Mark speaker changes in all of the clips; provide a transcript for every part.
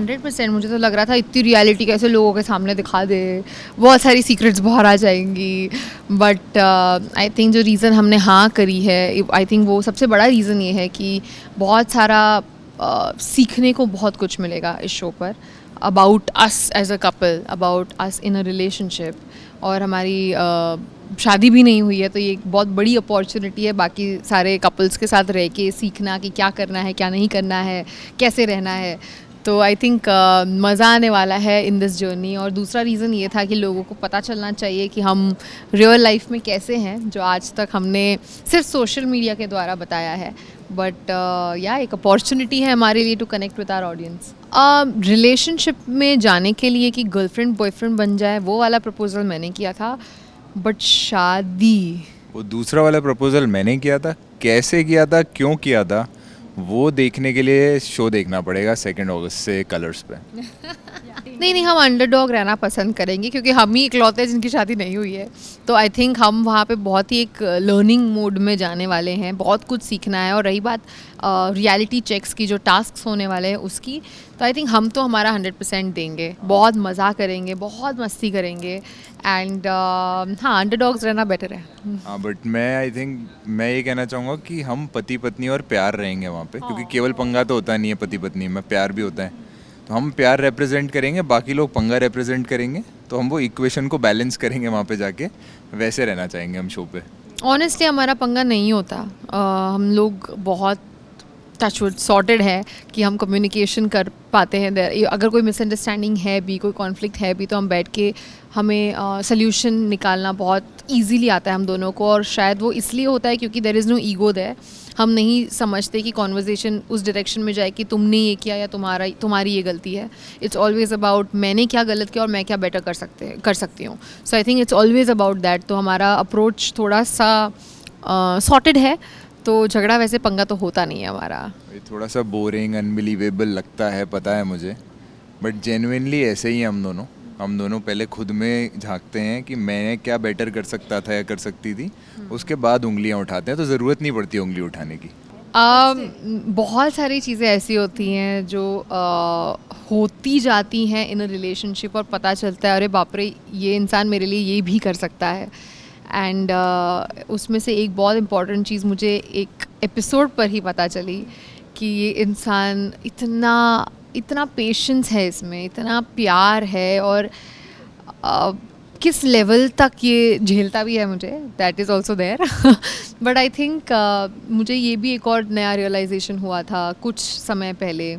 Speaker 1: 100%। मुझे तो लग रहा था इतनी रियलिटी कैसे लोगों के सामने दिखा दे, बहुत सारी सीक्रेट्स बाहर आ जाएंगी। बट आई थिंक जो रीज़न हमने हाँ करी है, आई थिंक वो सबसे बड़ा रीज़न ये है कि बहुत सारा सीखने को बहुत कुछ मिलेगा इस शो पर, about us as a couple, about us in a relationship. और हमारी शादी भी नहीं हुई है, तो ये एक बहुत बड़ी अपॉर्चुनिटी है बाकी सारे कपल्स के साथ रह के सीखना कि क्या करना है, क्या नहीं करना है, कैसे रहना है। तो आई थिंक मज़ा आने वाला है इन दिस जर्नी। और दूसरा रीज़न ये था कि लोगों को पता चलना चाहिए कि हम रियल लाइफ में कैसे हैं, जो आज तक हमने सिर्फ सोशल मीडिया के द्वारा बताया है। बट या एक अपॉर्चुनिटी है हमारे लिए to connect with our audience. Relationship में जाने के लिए कि गर्लफ्रेंड बॉयफ्रेंड बन जाए, वो वाला प्रपोजल मैंने किया था। बट शादी,
Speaker 2: वो दूसरा वाला प्रपोजल मैंने किया था। कैसे किया था, क्यों किया था, वो देखने के लिए शो देखना पड़ेगा 2 अगस्त से कलर्स पे।
Speaker 1: नहीं, हम अंडरडॉग रहना पसंद करेंगे क्योंकि हम ही इकलौते हैं जिनकी शादी नहीं हुई है। तो आई थिंक हम वहाँ पे बहुत ही एक लर्निंग मोड में जाने वाले हैं, बहुत कुछ सीखना है। और रही बात रियलिटी चेक्स की, जो टास्क होने वाले हैं उसकी, तो आई थिंक हम तो हमारा 100% देंगे, बहुत मज़ा करेंगे, बहुत मस्ती करेंगे। एंड हाँ, अंडरडॉग्स रहना बेटर है।
Speaker 2: हाँ, बट मैं आई थिंक मैं ये कहना चाहूँगा कि हम पति पत्नी और प्यार रहेंगे वहाँ पे, क्योंकि केवल पंगा तो होता नहीं है पति पत्नी में, प्यार भी होता है। तो हम प्यार रिप्रेजेंट करेंगे, बाकी लोग पंगा रिप्रेजेंट करेंगे, तो हम वो इक्वेशन को बैलेंस करेंगे वहाँ पे जाके। वैसे रहना चाहेंगे हम शो पे।
Speaker 1: ऑनेस्टली हमारा पंगा नहीं होता। हम लोग बहुत टचवुड सॉर्टेड है कि हम कम्युनिकेशन कर पाते हैं। अगर कोई मिसअंडरस्टैंडिंग है भी, कोई कॉन्फ्लिक्ट है भी, तो हम बैठ के हमें सल्यूशन निकालना बहुत इजीली आता है हम दोनों को। और शायद वो इसलिए होता है क्योंकि there is no ego there. हम नहीं समझते कि कॉन्वर्जेसन उस डायरेक्शन में जाए कि तुमने ये किया या तुम्हारी ये गलती है। इट्स ऑलवेज अबाउट मैंने क्या गलत किया और मैं क्या बेटर कर सकती हूँ। So I think it's always about that. तो हमारा अप्रोच थोड़ा सा सॉर्टेड है, तो झगड़ा वैसे पंगा तो होता नहीं है हमारा।
Speaker 2: ये थोड़ा सा बोरिंग अनबिलीवेबल लगता है, पता है मुझे, बट जेन्युइनली ऐसे ही हैं हम दोनों पहले खुद में झांकते हैं कि मैं क्या बेटर कर सकता था या कर सकती थी, उसके बाद उंगलियां उठाते हैं। तो ज़रूरत नहीं पड़ती उंगली उठाने की।
Speaker 1: बहुत सारी चीज़ें ऐसी होती हैं जो होती जाती हैं इन अ रिलेशनशिप, और पता चलता है अरे बाप रे, ये इंसान मेरे लिए ये भी कर सकता है। एंड उसमें से एक बहुत इम्पॉर्टेंट चीज़ मुझे एक एपिसोड पर ही पता चली कि ये इंसान इतना पेशेंस है इसमें, इतना प्यार है, और किस लेवल तक ये झेलता भी है मुझे, that is also there. But I think मुझे ये भी एक और नया रियलाइजेशन हुआ था कुछ समय पहले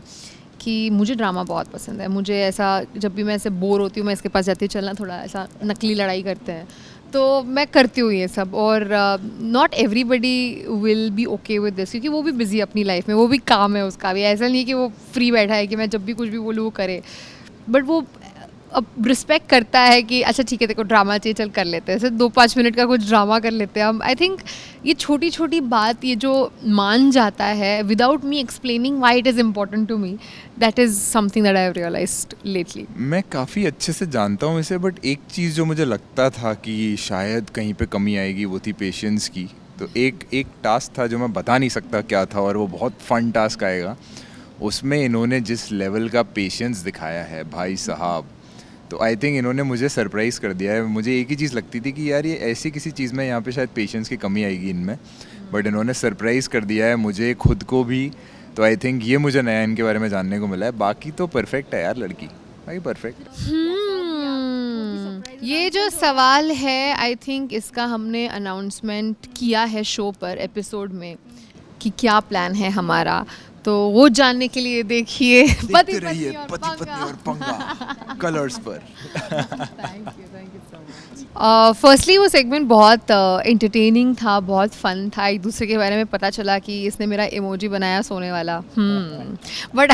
Speaker 1: कि मुझे ड्रामा बहुत पसंद है। मुझे ऐसा, जब भी मैं ऐसे बोर होती हूँ, मैं इसके पास जाती हूँ, चलना थोड़ा ऐसा नकली लड़ाई करते हैं, तो मैं करती हूँ ये सब। और not everybody will be okay with this, क्योंकि वो भी बिजी अपनी लाइफ में, वो भी काम है उसका भी। ऐसा नहीं है कि वो फ्री बैठा है कि मैं जब भी कुछ भी बोलूँ वो करे। बट वो अब रिस्पेक्ट करता है कि अच्छा ठीक है, देखो ड्रामा चाहिए, चल कर लेते हैं, ऐसे 2-5 मिनट का कुछ ड्रामा कर लेते हैं हम। आई थिंक ये छोटी छोटी बात, ये जो मान जाता है without me explaining why it is important to me, that is something that I have realised lately.
Speaker 2: मैं काफ़ी अच्छे से जानता हूँ इसे, बट एक चीज़ जो मुझे लगता था कि शायद कहीं पे कमी आएगी, वो थी पेशेंस की। तो एक टास्क था जो मैं बता नहीं सकता क्या था, और वो बहुत फन टास्क आएगा। उसमें इन्होंने जिस लेवल का पेशेंस दिखाया है भाई साहब, तो आई थिंक इन्होंने मुझे सरप्राइज़ कर दिया है। मुझे एक ही चीज़ लगती थी कि यार ये ऐसी किसी चीज़ में यहाँ पे शायद पेशेंस की कमी आएगी इनमें, बट इन्होंने सरप्राइज़ कर दिया है मुझे, खुद को भी। तो आई थिंक ये मुझे नया इनके बारे में जानने को मिला है। बाकी तो परफेक्ट है यार लड़की, भाई परफेक्ट।
Speaker 1: ये जो सवाल है, आई थिंक इसका हमने अनाउंसमेंट किया है शो पर, एपिसोड में, कि क्या प्लान है हमारा। तो वो जानने के लिए देखिए
Speaker 2: देखते रहिए पति पत्नी और पंगा कलर्स पर।
Speaker 1: Thank you so much. Firstly वो सेगमेंट बहुत एंटरटेनिंग था, बहुत फन था। एक दूसरे के बारे में पता चला कि इसने मेरा इमोजी बनाया सोने वाला, बट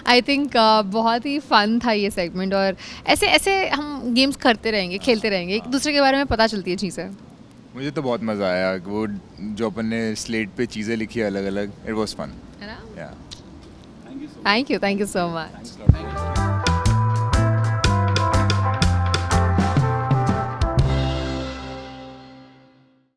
Speaker 1: आई थिंक बहुत ही फन था ये सेगमेंट। और ऐसे ऐसे हम गेम्स करते रहेंगे, खेलते रहेंगे, एक दूसरे के बारे में पता चलती है चीज़ें।
Speaker 2: मुझे तो बहुत मज़ा आया, वो जो अपन ने स्लेट पे चीज़ें लिखी अलग अलग, इट वाज फन।
Speaker 1: है ना?
Speaker 2: या
Speaker 1: थैंक यू सो मच।